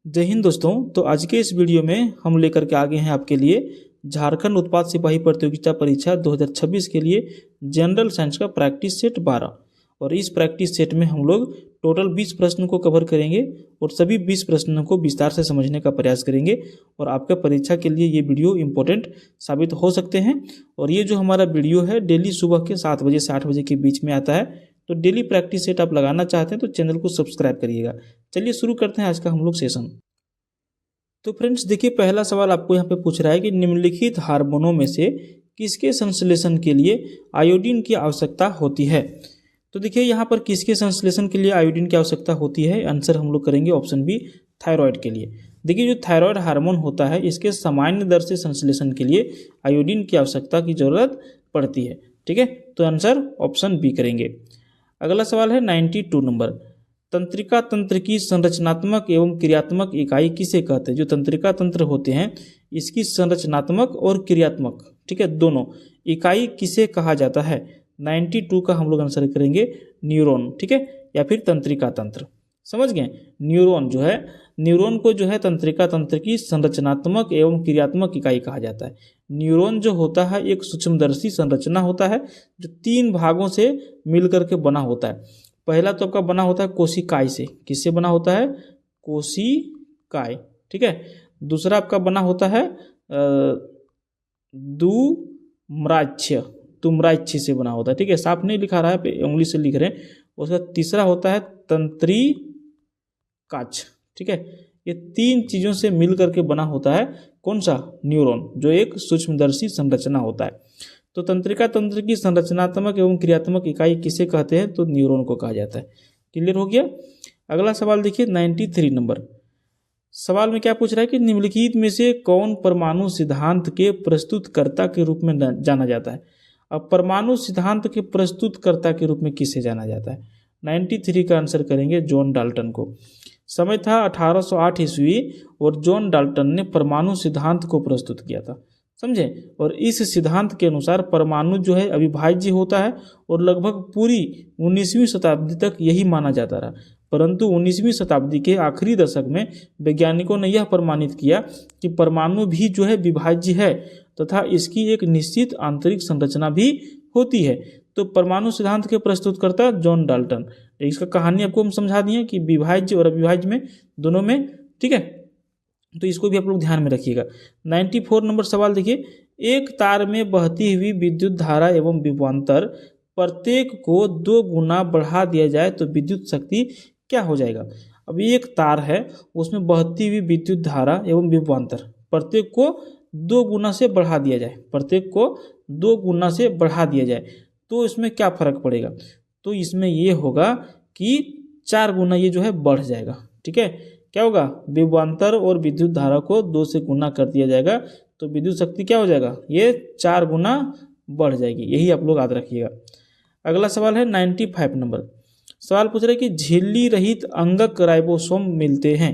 जय हिंद दोस्तों। तो आज के इस वीडियो में हम लेकर के आ गए हैं आपके लिए झारखंड उत्पाद सिपाही प्रतियोगिता परीक्षा 2026 के लिए जनरल साइंस का प्रैक्टिस सेट 12। और इस प्रैक्टिस सेट में हम लोग टोटल 20 प्रश्नों को कवर करेंगे और सभी 20 प्रश्नों को विस्तार से समझने का प्रयास करेंगे और आपके परीक्षा के लिए ये वीडियो इम्पोर्टेंट साबित हो सकते हैं। और ये जो हमारा वीडियो है डेली सुबह के 7 बजे से 8 बजे के बीच में आता है। तो डेली प्रैक्टिस सेट आप लगाना चाहते हैं तो चैनल को सब्सक्राइब करिएगा। चलिए शुरू करते हैं आज का हम लोग सेशन। तो फ्रेंड्स देखिए, पहला सवाल आपको यहाँ पे पूछ रहा है कि निम्नलिखित हार्मोनों में से किसके संश्लेषण के लिए आयोडीन की आवश्यकता होती है। तो देखिए यहाँ पर किसके संश्लेषण के लिए आयोडीन की आवश्यकता होती है, आंसर हम लोग करेंगे ऑप्शन बी, थायराइड के लिए। देखिए जो थायराइड हार्मोन होता है इसके सामान्य दर से संश्लेषण के लिए आयोडीन की आवश्यकता की जरूरत पड़ती है। ठीक है, तो आंसर ऑप्शन बी करेंगे। अगला सवाल है 92 नंबर, तंत्रिका तंत्र की संरचनात्मक एवं क्रियात्मक इकाई किसे कहते हैं। जो तंत्रिका तंत्र होते हैं इसकी संरचनात्मक और क्रियात्मक, ठीक है, दोनों इकाई किसे कहा जाता है। 92 का हम लोग आंसर करेंगे न्यूरॉन, ठीक है, या फिर तंत्रिका तंत्र। समझ गए, न्यूरॉन जो है, न्यूरॉन को जो है तंत्रिका तंत्र की संरचनात्मक एवं क्रियात्मक इकाई कहा जाता है। न्यूरॉन जो होता है एक सूक्ष्मदर्शी संरचना होता है जो 3 भागों से मिलकर के बना होता है। पहला तो आपका बना होता है कोशिकाएं से, किससे बना होता है, कोशिकाएं, ठीक है। दूसरा आपका बना होता है दुम्राक्ष्य, तुम्राक्ष्य से बना होता है, ठीक है, साफ नहीं लिखा रहा है, पे उंगली से लिख रहे हैं। उसका तीसरा होता है तंत्रिकाक्ष, ठीक है। ये 3 चीजों से मिल करके बना होता है कौन सा, न्यूरॉन, जो एक सूक्ष्मदर्शी संरचना होता है। तो तंत्रिका तंत्र की संरचनात्मक एवं क्रियात्मक इकाई किसे कहते हैं, तो न्यूरॉन को कहा जाता है। क्लियर हो गया। अगला सवाल देखिए 93 नंबर, सवाल में क्या पूछ रहा है कि निम्नलिखित में से कौन परमाणु सिद्धांत के प्रस्तुतकर्ता के रूप में जाना जाता है। अब परमाणु सिद्धांत के प्रस्तुतकर्ता के रूप में किसे जाना जाता है। 93 का आंसर करेंगे जॉन डाल्टन को। समय था 1808 ईस्वी और जॉन डाल्टन ने परमाणु सिद्धांत को प्रस्तुत किया था, समझे। और इस सिद्धांत के अनुसार परमाणु जो है अविभाज्य होता है और लगभग पूरी 19वीं शताब्दी तक यही माना जाता रहा। परंतु 19वीं शताब्दी के आखिरी दशक में वैज्ञानिकों ने यह प्रमाणित किया कि परमाणु भी जो है विभाज्य है तथा इसकी एक निश्चित आंतरिक संरचना भी होती है। तो परमाणु सिद्धांत के प्रस्तुतकर्ता जॉन डाल्टन। इसका कहानी आपको हम समझा दिए कि विभाज्य और अविभाज्य में दोनों में, ठीक है, तो इसको भी आप लोग ध्यान में रखिएगा। 94 नंबर सवाल देखिए, एक तार में बहती हुई विद्युत धारा एवं विभवांतर प्रत्येक को 2 गुना बढ़ा दिया जाए तो विद्युत शक्ति क्या हो जाएगा। अब एक तार है उसमें बहती हुई विद्युत धारा एवं विभवांतर प्रत्येक को 2 गुना से बढ़ा दिया जाए, प्रत्येक को 2 गुना से बढ़ा दिया जाए तो इसमें क्या फर्क पड़ेगा। तो इसमें ये होगा कि 4 गुना ये जो है बढ़ जाएगा, ठीक है। क्या होगा, विभवांतर और विद्युत धारा को 2 से गुना कर दिया जाएगा तो विद्युत शक्ति क्या हो जाएगा, ये 4 गुना बढ़ जाएगी। यही आप लोग याद रखिएगा। अगला सवाल है 95 नंबर, सवाल पूछ रहे कि झिल्ली रहित अंगक राइबोसोम मिलते हैं।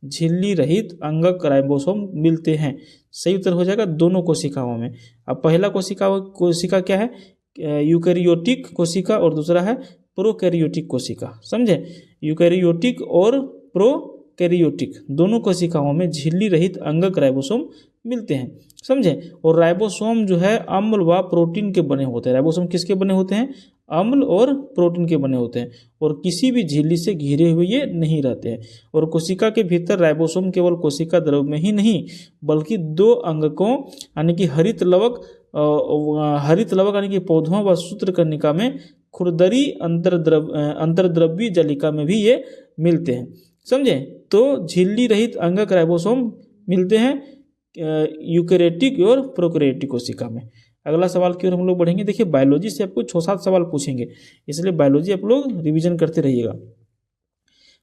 झिल्ली रहित अंगक राइबोसोम मिलते हैं, सही उत्तर हो जाएगा दोनों कोशिकाओं में। अब पहला कोशिका क्या है, यूकैरियोटिक कोशिका, और दूसरा है प्रोकैरियोटिक कोशिका, समझे। यूकैरियोटिक और प्रोकैरियोटिक दोनों कोशिकाओं में झिल्ली रहित अंगक राइबोसोम मिलते हैं, समझे। और राइबोसोम जो है अम्ल व प्रोटीन के बने होते हैं। राइबोसोम किसके बने होते हैं, अम्ल और प्रोटीन के बने होते हैं और किसी भी झिल्ली से घिरे हुए ये नहीं रहते हैं। और कोशिका के भीतर राइबोसोम केवल कोशिका द्रव में ही नहीं बल्कि 2 अंगकों यानी कि हरित लवक यानी कि पौधों व सूत्रकर्णिका में खुरदरी अंतर्द्रव्य जालिका में भी ये मिलते हैं, समझे। तो झिल्ली रहित अंगक राइबोसोम मिलते हैं यूकैरियोटिक और प्रोकैरियोटिक कोशिका में। अगला सवाल की ओर हम लोग बढ़ेंगे। देखिए बायोलॉजी से आपको 6-7 सवाल पूछेंगे, इसलिए बायोलॉजी आप लोग रिवीजन करते रहिएगा।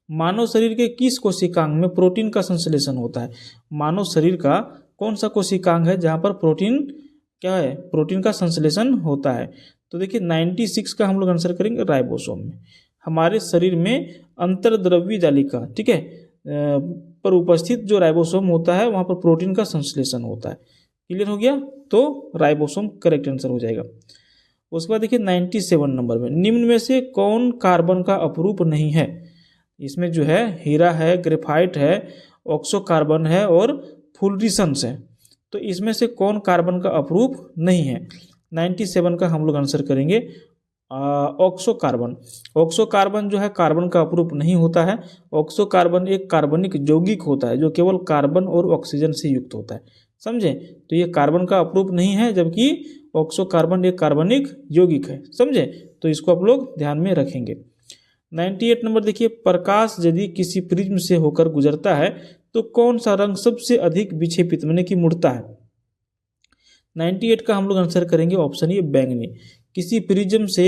मानव शरीर के किस कोशिकांग में प्रोटीन का संश्लेषण होता है। मानव शरीर का कौन सा कोशिकांग है जहाँ पर प्रोटीन क्या है, प्रोटीन का संश्लेषण होता है। तो देखिए 96 का हम लोग आंसर करेंगे राइबोसोम में। हमारे शरीर में अंतर्द्रव्य जालिका, ठीक है, पर उपस्थित जो राइबोसोम होता है वहाँ पर प्रोटीन का संश्लेषण होता है। क्लियर हो गया, तो राइबोसोम करेक्ट आंसर हो जाएगा। उसके बाद देखिए 97 नंबर में, निम्न में से कौन कार्बन का अपरूप नहीं है। इसमें जो है हीरा है, ग्रेफाइट है ऑक्सो कार्बन है और फुलरिसन्स है। तो इसमें से कौन कार्बन का अपरूप नहीं है? 97 का हम लोग आंसर करेंगे ऑक्सो कार्बन। ऑक्सो कार्बन जो है कार्बन का अपरूप नहीं होता है। ऑक्सो कार्बन एक कार्बनिक यौगिक होता है जो केवल कार्बन और ऑक्सीजन से युक्त होता है, समझे? तो ये कार्बन का अपरूप नहीं है, जबकि ऑक्सो कार्बन एक कार्बनिक यौगिक है, समझे? तो इसको आप लोग ध्यान में रखेंगे। 98 नंबर देखिए, प्रकाश यदि किसी प्रिज्म से होकर गुजरता है तो कौन सा रंग सबसे अधिक विक्षेपित माने कि मुड़ता है? 98 का हम लोग आंसर करेंगे ऑप्शन ए बैंगनी। किसी प्रिज्म से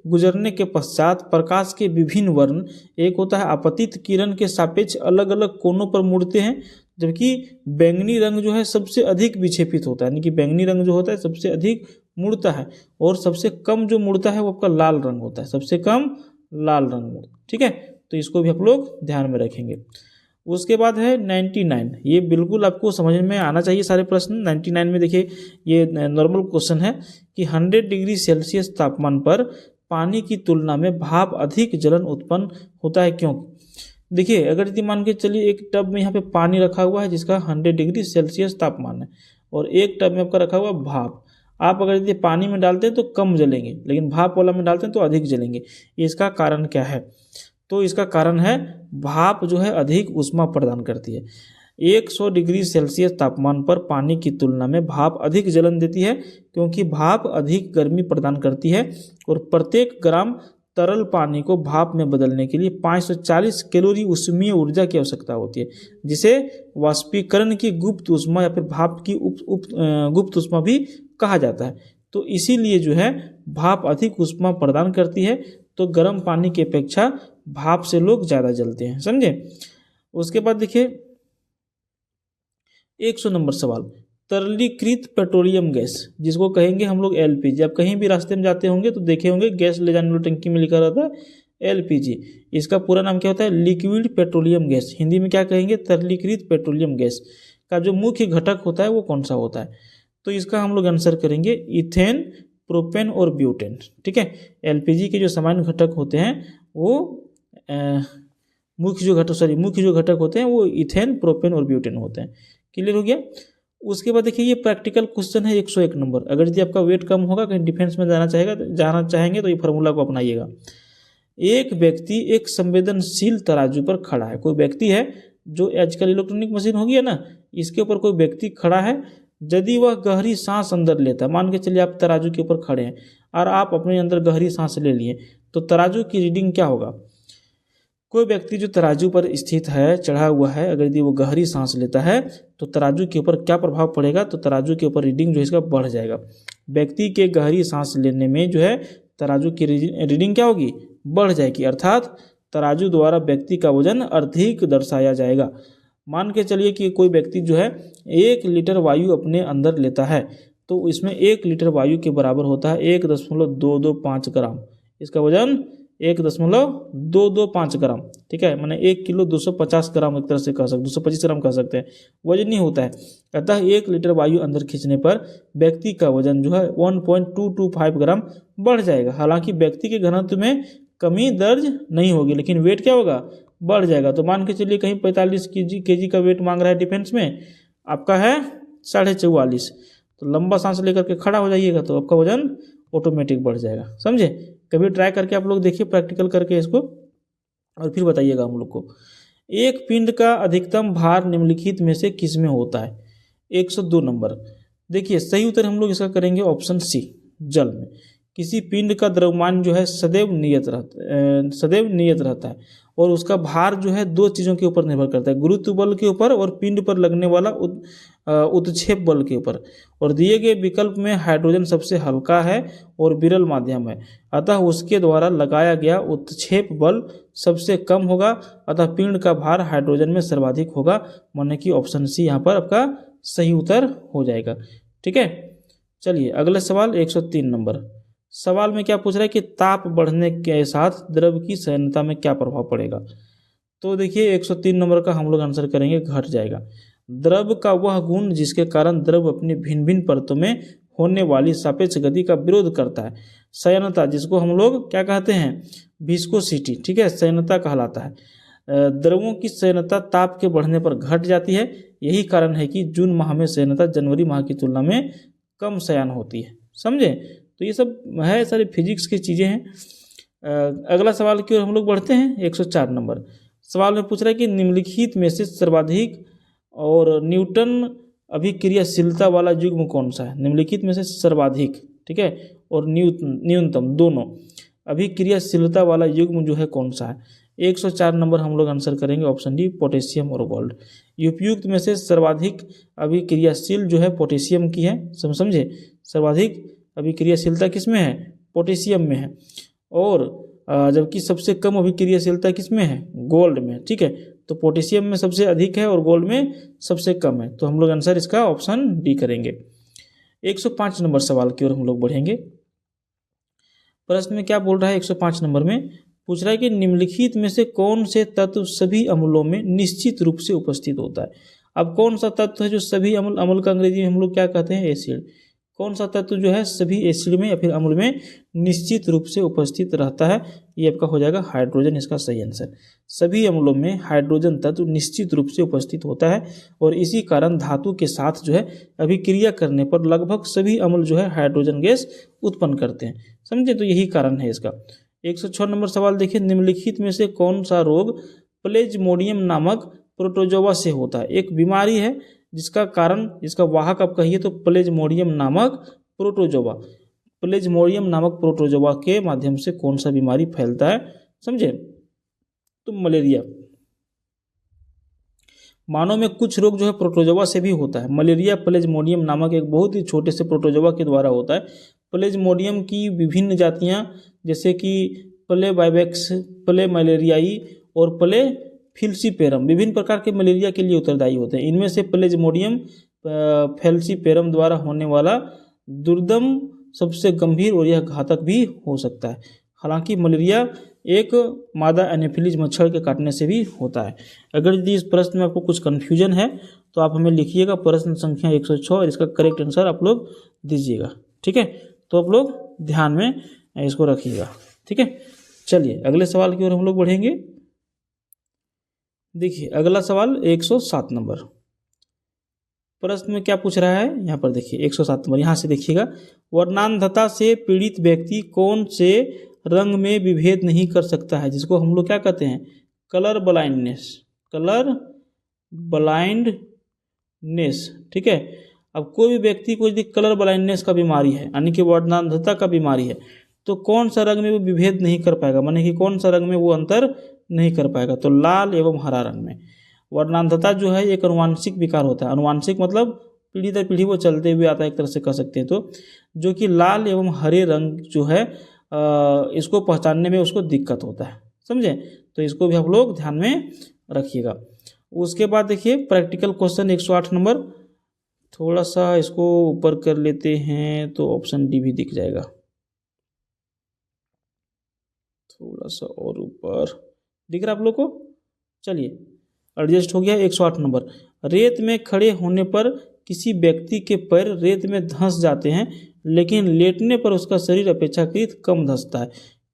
गुजरने के पश्चात प्रकाश के विभिन्न वर्ण, एक होता है आपतित किरण के सापेक्ष अलग अलग कोनों पर मुड़ते हैं, जबकि बैंगनी रंग जो है सबसे अधिक विक्षेपित होता है, यानी कि बैंगनी रंग जो होता है सबसे अधिक मुड़ता है, और सबसे कम जो मुड़ता है वो आपका लाल रंग होता है, सबसे कम लाल रंग मुड़ता है। ठीक है, तो इसको भी आप लोग ध्यान में रखेंगे। उसके बाद है 99, ये बिल्कुल आपको समझ में आना चाहिए सारे प्रश्न। 99 में देखिए ये नॉर्मल क्वेश्चन है कि 100 डिग्री सेल्सियस तापमान पर पानी की तुलना में भाप अधिक जलन उत्पन्न होता है, क्यों? देखिए अगर यदि मान के चलिए एक टब में यहाँ पे पानी रखा हुआ है जिसका 100 डिग्री सेल्सियस तापमान है, और एक टब में आपका रखा हुआ भाप। आप अगर यदि पानी में डालते हैं तो कम जलेंगे, लेकिन भाप वाला में डालते हैं तो अधिक जलेंगे। इसका कारण क्या है? तो इसका कारण है भाप जो है अधिक ऊष्मा प्रदान करती है। 100 डिग्री सेल्सियस तापमान पर पानी की तुलना में भाप अधिक जलन देती है, क्योंकि भाप अधिक गर्मी प्रदान करती है, और प्रत्येक ग्राम तरल पानी को भाप में बदलने के लिए 540 कैलोरी ऊष्मीय ऊर्जा की आवश्यकता होती है, जिसे वाष्पीकरण की गुप्त ऊष्मा या फिर भाप की गुप्त ऊष्मा भी कहा जाता है। तो इसीलिए जो है भाप अधिक ऊष्मा प्रदान करती है, तो गर्म पानी की अपेक्षा भाप से लोग ज़्यादा जलते हैं, समझे? उसके बाद देखिए 100 नंबर सवाल, तरलीकृत पेट्रोलियम गैस जिसको कहेंगे हम लोग एलपीजी। आप कहीं भी रास्ते में जाते होंगे तो देखे होंगे गैस ले जाने वाली टंकी में लिखा रहता है एलपीजी। इसका पूरा नाम क्या होता है? Liquid petroleum gas. हिंदी में क्या कहेंगे? तरलीकृत पेट्रोलियम गैस का जो मुख्य घटक होता है वो कौन सा होता है? तो इसका हम लोग आंसर करेंगे इथेन, प्रोपेन और ब्यूटेन। ठीक है, एलपीजी के जो सामान्य घटक होते हैं वो मुख्य जो घटक होते हैं वो इथेन, प्रोपेन और ब्यूटेन होते हैं। क्लियर हो गया? उसके बाद देखिए ये प्रैक्टिकल क्वेश्चन है 101 नंबर। अगर यदि आपका वेट कम होगा, कहीं डिफेंस में जाना चाहेंगे तो ये फार्मूला को अपनाइएगा। एक व्यक्ति एक संवेदनशील तराजू पर खड़ा है। कोई व्यक्ति है जो आजकल इलेक्ट्रॉनिक मशीन होगी है ना, इसके ऊपर कोई व्यक्ति खड़ा है। यदि वह गहरी सांस अंदर लेता है, मान के चलिए आप तराजू के ऊपर खड़े हैं और आप अपने अंदर गहरी सांस ले लिए, तो तराजू की रीडिंग क्या होगा? कोई व्यक्ति जो तराजू पर स्थित है, चढ़ा हुआ है, अगर यदि वो गहरी सांस लेता है तो तराजू के ऊपर क्या प्रभाव पड़ेगा? तो तराजू के ऊपर रीडिंग जो है इसका बढ़ जाएगा। व्यक्ति के गहरी सांस लेने में जो है तराजू की रीडिंग क्या होगी? बढ़ जाएगी, अर्थात तराजू द्वारा व्यक्ति का वजन अधिक दर्शाया जाएगा। मान के चलिए कि कोई व्यक्ति जो है 1 लीटर वायु अपने अंदर लेता है, तो इसमें 1 लीटर वायु के बराबर होता है 1.225 ग्राम। इसका वजन 1.225 ग्राम। ठीक है, माने 1 किलो 250 ग्राम, एक तरह से कह सकते 225 ग्राम कह सकते हैं, वजन नहीं होता है। अतः 1 लीटर वायु अंदर खींचने पर व्यक्ति का वजन जो है 1.225 ग्राम बढ़ जाएगा। हालांकि व्यक्ति के घनत्व में कमी दर्ज नहीं होगी, लेकिन वेट क्या होगा? बढ़ जाएगा। तो मान के चलिए कहीं 45 केजी का वेट मांग रहा है डिफेंस में, आपका है 44.5, तो लंबा सांस लेकर के खड़ा हो जाइएगा तो आपका वजन ऑटोमेटिक बढ़ जाएगा, समझे? कभी ट्राई करके आप लोग देखिए, प्रैक्टिकल करके इसको, और फिर बताइएगा हम लोग को। एक पिंड का अधिकतम भार निम्नलिखित में से किस में होता है? 102 नंबर। देखिए सही उत्तर हम लोग इसका करेंगे ऑप्शन सी, जल में। किसी पिंड का द्रव्यमान जो है सदैव नियत रहता है, और उसका भार जो है 2 चीज़ों के ऊपर निर्भर करता है, गुरुत्व बल के ऊपर और पिंड पर लगने वाला उत्क्षेप बल के ऊपर। और दिए गए विकल्प में हाइड्रोजन सबसे हल्का है और विरल माध्यम है, अतः उसके द्वारा लगाया गया उत्क्षेप बल सबसे कम होगा, अतः पिंड का भार हाइड्रोजन में सर्वाधिक होगा। माने कि ऑप्शन सी यहाँ पर आपका सही उत्तर हो जाएगा। ठीक है, चलिए अगला सवाल 103 नंबर। सवाल में क्या पूछ रहा है कि ताप बढ़ने के साथ द्रव की सैन्यता में क्या प्रभाव पड़ेगा? तो देखिए 103 नंबर का हम लोग आंसर करेंगे घट जाएगा। द्रव का वह गुण जिसके कारण द्रव अपनी भिन्न भिन्न परतों में होने वाली सापेक्ष गति का विरोध करता है, सैन्यता, जिसको हम लोग क्या कहते हैं? विस्कोसिटी। ठीक है, सैन्यता कहलाता है। द्रवों की सैन्यता ताप के बढ़ने पर घट जाती है। यही कारण है कि जून माह में सैन्यता जनवरी माह की तुलना में कम सयान होती है। समझे? तो ये सब है सारी फिजिक्स की चीज़ें हैं। अगला सवाल की ओर हम लोग बढ़ते हैं। 104 नंबर सवाल में पूछ रहा है कि निम्नलिखित में से सर्वाधिक और न्यूटन अभिक्रियाशीलता वाला युग्म कौन सा है? निम्नलिखित में से सर्वाधिक, ठीक है, और न्यूनतम दोनों अभिक्रियाशीलता वाला युग्म जो है कौन सा है? 104 नंबर हम लोग आंसर करेंगे ऑप्शन डी, पोटेशियम और गोल्ड। उपयुक्त में से सर्वाधिक अभिक्रियाशील जो है पोटेशियम की है, समझे? सर्वाधिक अभिक्रियाशीलता किस में है? पोटेशियम में है। और जबकि सबसे कम अभिक्रियाशीलता किस में है? गोल्ड में, ठीक है। तो पोटेशियम में सबसे अधिक है और गोल्ड में सबसे कम है, तो हम लोग आंसर इसका ऑप्शन डी करेंगे। 105 नंबर सवाल की ओर हम लोग बढ़ेंगे। प्रश्न में क्या बोल रहा है? 105 नंबर में पूछ रहा है कि निम्नलिखित में से कौन से तत्व सभी अम्लों में निश्चित रूप से उपस्थित होता है? अब कौन सा तत्व है जो सभी अम्ल का अंग्रेजी में हम लोग क्या कहते हैं? एसिड। कौन सा तत्व जो है सभी एसिड में या फिर अम्ल में निश्चित रूप से उपस्थित रहता है? ये आपका हो जाएगा हाइड्रोजन, इसका सही आंसर। सभी अम्लों में हाइड्रोजन तत्व निश्चित रूप से उपस्थित होता है और इसी कारण धातु के साथ जो है अभिक्रिया करने पर लगभग सभी अम्ल जो है हाइड्रोजन गैस उत्पन्न करते हैं। समझे? तो यही कारण है इसका। 106 नंबर सवाल देखिए, निम्नलिखित में से कौन सा रोग प्लेज्मोडियम नामक प्रोटोजोआ से होता है? एक बीमारी है जिसका कारण, जिसका वाहक आप कहिए तो प्लेज्मोडियम नामक प्रोटोजोआ। प्लेज्मोडियम नामक प्रोटोजोआ के माध्यम से कौन सा बीमारी फैलता है? समझे? तो मलेरिया। मानव में कुछ रोग जो है प्रोटोजोआ से भी होता है। मलेरिया प्लेज्मोडियम नामक एक बहुत ही छोटे से प्रोटोजोआ के द्वारा होता है। प्लेज्मोडियम की विभिन्न जातियां जैसे कि प्ले वाइवेक्स, प्ले मलेरियाई और प्ले फिल्सीपेरम विभिन्न प्रकार के मलेरिया के लिए उत्तरदायी होते हैं। इनमें से प्लेज्मोडियम फेल्सीपेरम द्वारा होने वाला दुर्दम सबसे गंभीर और यह घातक भी हो सकता है। हालांकि मलेरिया एक मादा एनोफिलीज मच्छर के काटने से भी होता है। अगर यदि इस प्रश्न में आपको कुछ कन्फ्यूजन है तो आप हमें लिखिएगा प्रश्न संख्या 106 और इसका करेक्ट आंसर आप लोग दीजिएगा, ठीक है। तो आप लोग ध्यान में इसको रखिएगा, ठीक है। चलिए अगले सवाल की ओर हम लोग बढ़ेंगे। देखिए अगला सवाल 107 नंबर प्रश्न में क्या पूछ रहा है, यहाँ पर देखिए 107 नंबर, यहाँ से देखिएगा, वर्णांधता से पीड़ित व्यक्ति कौन से रंग में विभेद नहीं कर सकता है, जिसको हम लोग क्या कहते हैं? Colour blindness. कलर ब्लाइंडनेस, ठीक है। अब कोई भी व्यक्ति को यदि कलर ब्लाइंडनेस का बीमारी है, यानी कि वर्णांधता का बीमारी है, तो कौन सा रंग में वो विभेद नहीं कर पाएगा, माने कि कौन सा रंग में वो अंतर नहीं कर पाएगा? तो लाल एवं हरा रंग में। वर्णांधता जो है एक अनुवांशिक विकार होता है। अनुवांशिक मतलब पीढ़ी दर पीढ़ी वो चलते हुए आता है, एक तरह से कह सकते हैं। तो जो कि लाल एवं हरे रंग जो है इसको पहचानने में उसको दिक्कत होता है, समझे? तो इसको भी आप लोग ध्यान में रखिएगा। उसके बाद देखिए प्रैक्टिकल क्वेश्चन 108 नंबर, थोड़ा सा इसको ऊपर कर लेते हैं तो ऑप्शन डी भी दिख जाएगा, थोड़ा सा और ऊपर दिख रहा है आप लोग को। चलिए एडजस्ट हो गया। 108 नंबर, रेत में खड़े होने पर किसी व्यक्ति के पैर रेत में धंस जाते हैं लेकिन लेटने पर उसका शरीर अपेक्षाकृत कम धंसता है,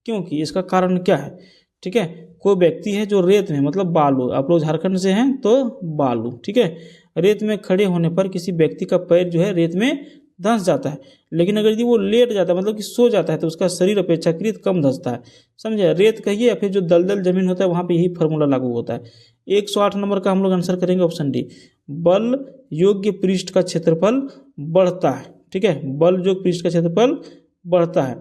क्योंकि इसका कारण क्या है? ठीक है, कोई व्यक्ति है जो रेत में, मतलब बालू, आप लोग झारखंड से हैं तो बालू, ठीक है, रेत में खड़े होने पर किसी व्यक्ति का पैर जो है रेत में धंस जाता है, लेकिन अगर यदि वो लेट जाता है मतलब कि सो जाता है तो उसका शरीर अपेक्षाकृत कम धंसता है, समझे? रेत कहिए या फिर जो दलदल जमीन होता है वहाँ पे यही फार्मूला लागू होता है। 108 नंबर का हम लोग आंसर करेंगे ऑप्शन डी, बल योग्य पृष्ठ का क्षेत्रफल बढ़ता है, ठीक है, बल योग्य पृष्ठ का क्षेत्रफल बढ़ता है।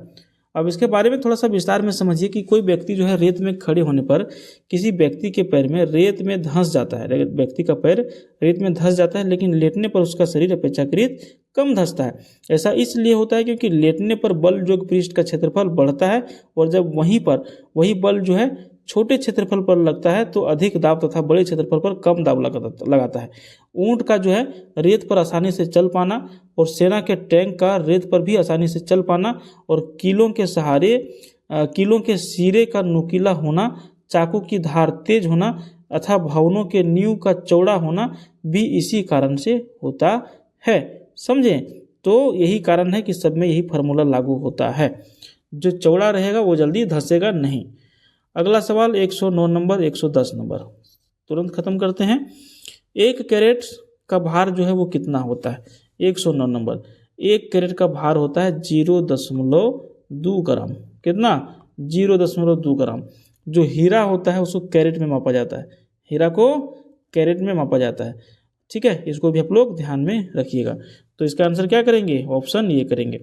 अब इसके बारे में थोड़ा सा विस्तार में समझिए कि कोई व्यक्ति जो है रेत में खड़े होने पर किसी व्यक्ति के पैर में रेत में धंस जाता है, व्यक्ति का पैर रेत में धंस जाता है लेकिन लेटने पर उसका शरीर अपेक्षाकृत कम धंसता है। ऐसा इसलिए होता है क्योंकि लेटने पर बल योग्य पृष्ठ का क्षेत्रफल बढ़ता है और जब वहीं पर वही बल जो है छोटे क्षेत्रफल पर लगता है तो अधिक दाब तथा बड़े क्षेत्रफल पर कम दाब लगाता है। ऊंट का जो है रेत पर आसानी से चल पाना और सेना के टैंक का रेत पर भी आसानी से चल पाना और कीलों के सिरे का नुकीला होना, चाकू की धार तेज होना अथवा भवनों के नींव का चौड़ा होना भी इसी कारण से होता है, समझे? तो यही कारण है कि सब में यही फार्मूला लागू होता है, जो चौड़ा रहेगा वो जल्दी धंसेगा नहीं। अगला सवाल 109 नंबर, 110 नंबर, तुरंत खत्म करते हैं। 1 कैरेट का भार जो है वो कितना होता है? 109 नंबर, 1 कैरेट का भार होता है 0.2 ग्राम। कितना? 0.2 ग्राम। जो हीरा होता है उसको कैरेट में मापा जाता है, हीरा को कैरेट में मापा जाता है। ठीक है, इसको भी आप लोग ध्यान में रखिएगा। तो इसका आंसर क्या करेंगे? ऑप्शन ये करेंगे।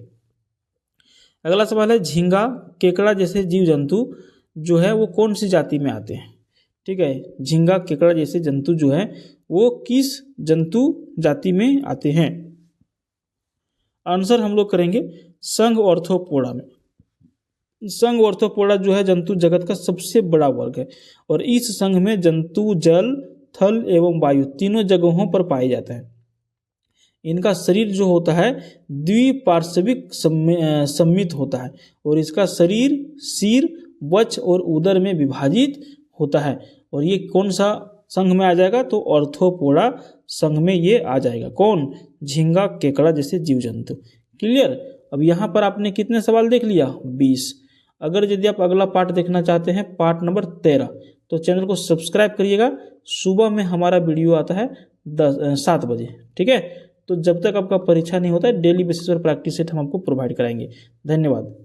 अगला सवाल है, झींगा, केकड़ा जैसे जीव जंतु जो है वो कौन सी जाति में आते हैं? ठीक है, झींगा, केकड़ा जैसे जंतु जो है वो किस जंतु जाति में आते हैं? आंसर हम लोग करेंगे संघ ऑर्थोपोडा में। संघ ऑर्थोपोडा जो है जंतु जगत का सबसे बड़ा वर्ग है और इस संघ में जंतु जल, थल एवं वायु तीनों जगहों पर पाए जाते हैं। इनका शरीर जो होता है द्विपार्श्विक सममित होता है और इसका शरीर सिर, वक्ष और उदर में विभाजित होता है। और ये कौन सा संघ में आ जाएगा? तो ऑर्थोपोडा संघ में ये आ जाएगा। कौन? झींगा, केकड़ा जैसे जीव जंतु। क्लियर? अब यहाँ पर आपने कितने सवाल देख लिया? 20। अगर यदि आप अगला पार्ट देखना चाहते हैं, पार्ट नंबर 13, तो चैनल को सब्सक्राइब करिएगा। सुबह में हमारा वीडियो आता है 7 बजे। ठीक है, तो जब तक आपका परीक्षा नहीं होता है डेली बेसिस पर प्रैक्टिस सेट हम आपको प्रोवाइड कराएंगे। धन्यवाद।